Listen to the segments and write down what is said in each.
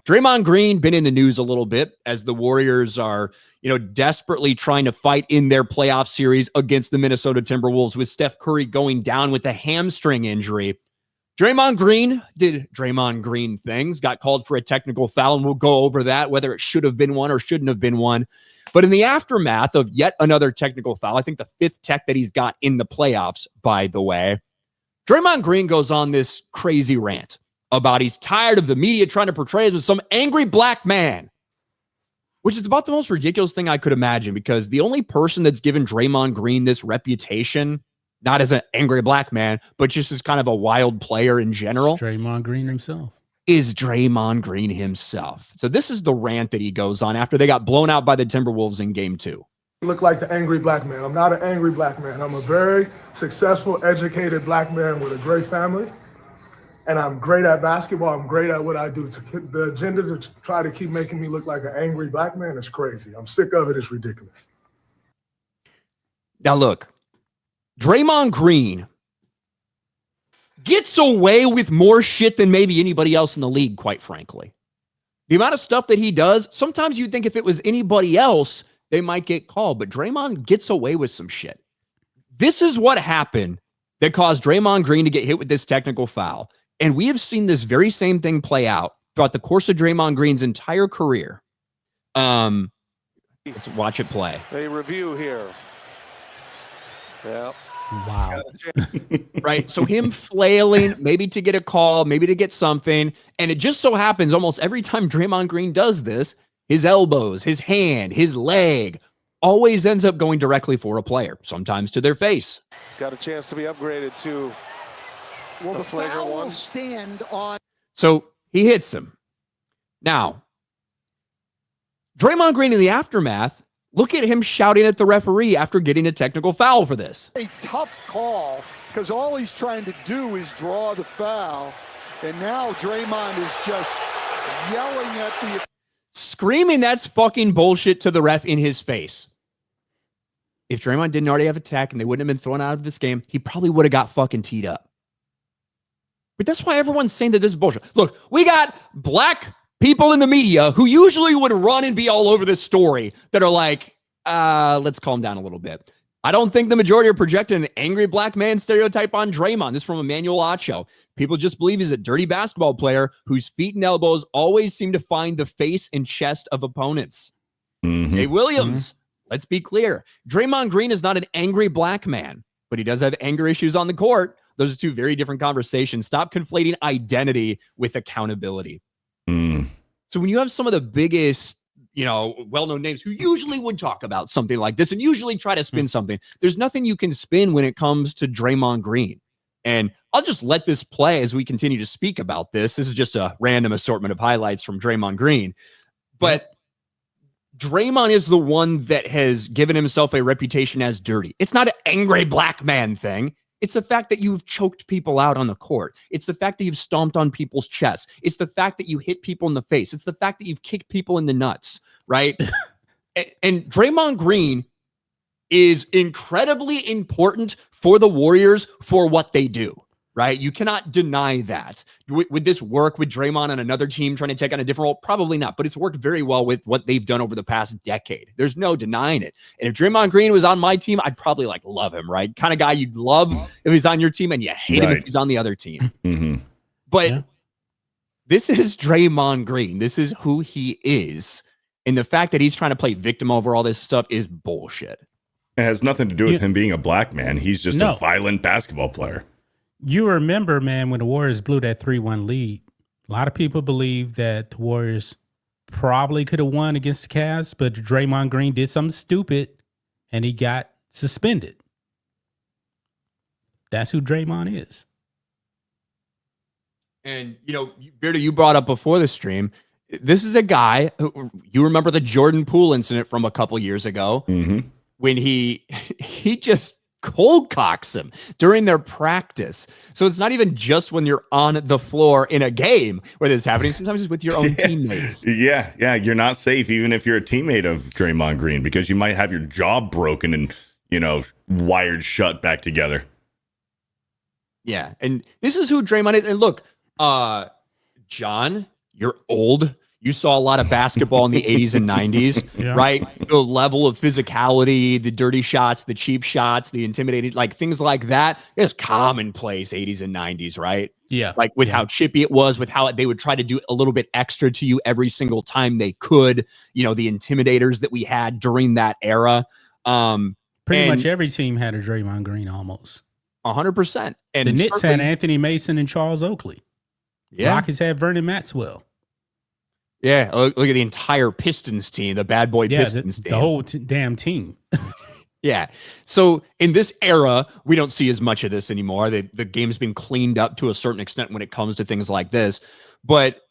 Draymond Green been in the news a little bit as the Warriors are, desperately trying to fight in their playoff series against the Minnesota Timberwolves with Steph Curry going down with a hamstring injury. Draymond Green did Draymond Green things, got called for a technical foul, and we'll go over that, whether it should have been one or shouldn't have been one. But in the aftermath of yet another technical foul, I think the 5th tech that he's got in the playoffs, by the way, Draymond Green goes on this crazy rant about he's tired of the media trying to portray him as some angry black man, which is about the most ridiculous thing I could imagine, because the only person that's given Draymond Green this reputation, not as an angry black man, but just as kind of a wild player in general, Draymond Green himself. Is Draymond Green himself. So this is the rant that he goes on after they got blown out by the Timberwolves in game 2. Look like the angry black man. I'm not an angry black man. I'm a very successful, educated black man with a great family. And I'm great at basketball. I'm great at what I do. The agenda to try to keep making me look like an angry black man is crazy. I'm sick of it. It's ridiculous. Now look, Draymond Green gets away with more shit than maybe anybody else in the league, quite frankly. The amount of stuff that he does, sometimes you'd think if it was anybody else, they might get called. But Draymond gets away with some shit. This is what happened that caused Draymond Green to get hit with this technical foul. And we have seen this very same thing play out throughout the course of Draymond Green's entire career. Let's watch it play. A review here. Yeah. Wow. Right. So him flailing, maybe to get a call, maybe to get something. And it just so happens almost every time Draymond Green does this, his elbows, his hand, his leg always ends up going directly for a player, sometimes to their face. Got a chance to be upgraded to the flagrant one. Stand on. So he hits him. Now, Draymond Green in the aftermath, look at him shouting at the referee after getting a technical foul for this. A tough call, because all he's trying to do is draw the foul. And now Draymond is just yelling at the... Screaming that's fucking bullshit to the ref in his face. If Draymond didn't already have a tech and they wouldn't have been thrown out of this game, he probably would have got fucking teed up. But that's why everyone's saying that this is bullshit. Look, we got black people in the media who usually would run and be all over this story that are like, let's calm down a little bit. I don't think the majority are projecting an angry black man stereotype on Draymond. This is from Emmanuel Acho. People just believe he's a dirty basketball player whose feet and elbows always seem to find the face and chest of opponents. Jay Williams, let's be clear. Draymond Green is not an angry black man, but he does have anger issues on the court. Those are two very different conversations. Stop conflating identity with accountability. So when you have some of the biggest, well-known names who usually would talk about something like this and usually try to spin something, there's nothing you can spin when it comes to Draymond Green. And I'll just let this play as we continue to speak about this. This is just a random assortment of highlights from Draymond Green. But Draymond is the one that has given himself a reputation as dirty. It's not an angry black man thing. It's the fact that you've choked people out on the court. It's the fact that you've stomped on people's chests. It's the fact that you hit people in the face. It's the fact that you've kicked people in the nuts, right? and Draymond Green is incredibly important for the Warriors for what they do, right? You cannot deny that. Would this work with Draymond on another team trying to take on a different role? Probably not, but it's worked very well with what they've done over the past decade. There's no denying it. And if Draymond Green was on my team, I'd probably love him, right? Kind of guy you'd love if he's on your team and you hate him if he's on the other team. But this is Draymond Green. This is who he is. And the fact that he's trying to play victim over all this stuff is bullshit. It has nothing to do with him being a black man. He's just a violent basketball player. You remember, man, when the Warriors blew that 3-1 lead, a lot of people believe that the Warriors probably could have won against the Cavs, but Draymond Green did something stupid and he got suspended. That's who Draymond is. And, Beardo, you brought up before the stream, this is a guy who, you remember the Jordan Poole incident from a couple years ago when he just cold cocks him during their practice. So it's not even just when you're on the floor in a game where this is happening. Sometimes it's with your own teammates. Yeah. You're not safe even if you're a teammate of Draymond Green because you might have your jaw broken and, wired shut back together. Yeah. And this is who Draymond is. And look, John, you're old. You saw a lot of basketball in the 80s and 90s, right? The level of physicality, the dirty shots, the cheap shots, the intimidating, like things like that is commonplace 80s and 90s, right? Yeah. Like with how chippy it was, with how they would try to do a little bit extra to you every single time they could, you know, the intimidators that we had during that era. Pretty much every team had a Draymond Green almost. 100%. And the Knicks had Anthony Mason and Charles Oakley. Yeah. Rockets had Vernon Maxwell. Yeah, look at the entire Pistons team, the bad boy Pistons team. The whole damn team. Yeah. So in this era, we don't see as much of this anymore. The game's been cleaned up to a certain extent when it comes to things like this. But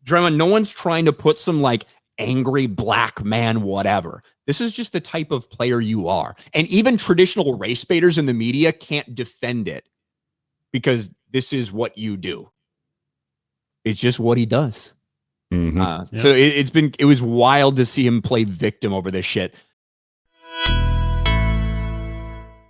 Draymond, no one's trying to put some like angry black man whatever. This is just the type of player you are. And even traditional race baiters in the media can't defend it because this is what you do. It's just what he does. So it was wild to see him play victim over this shit.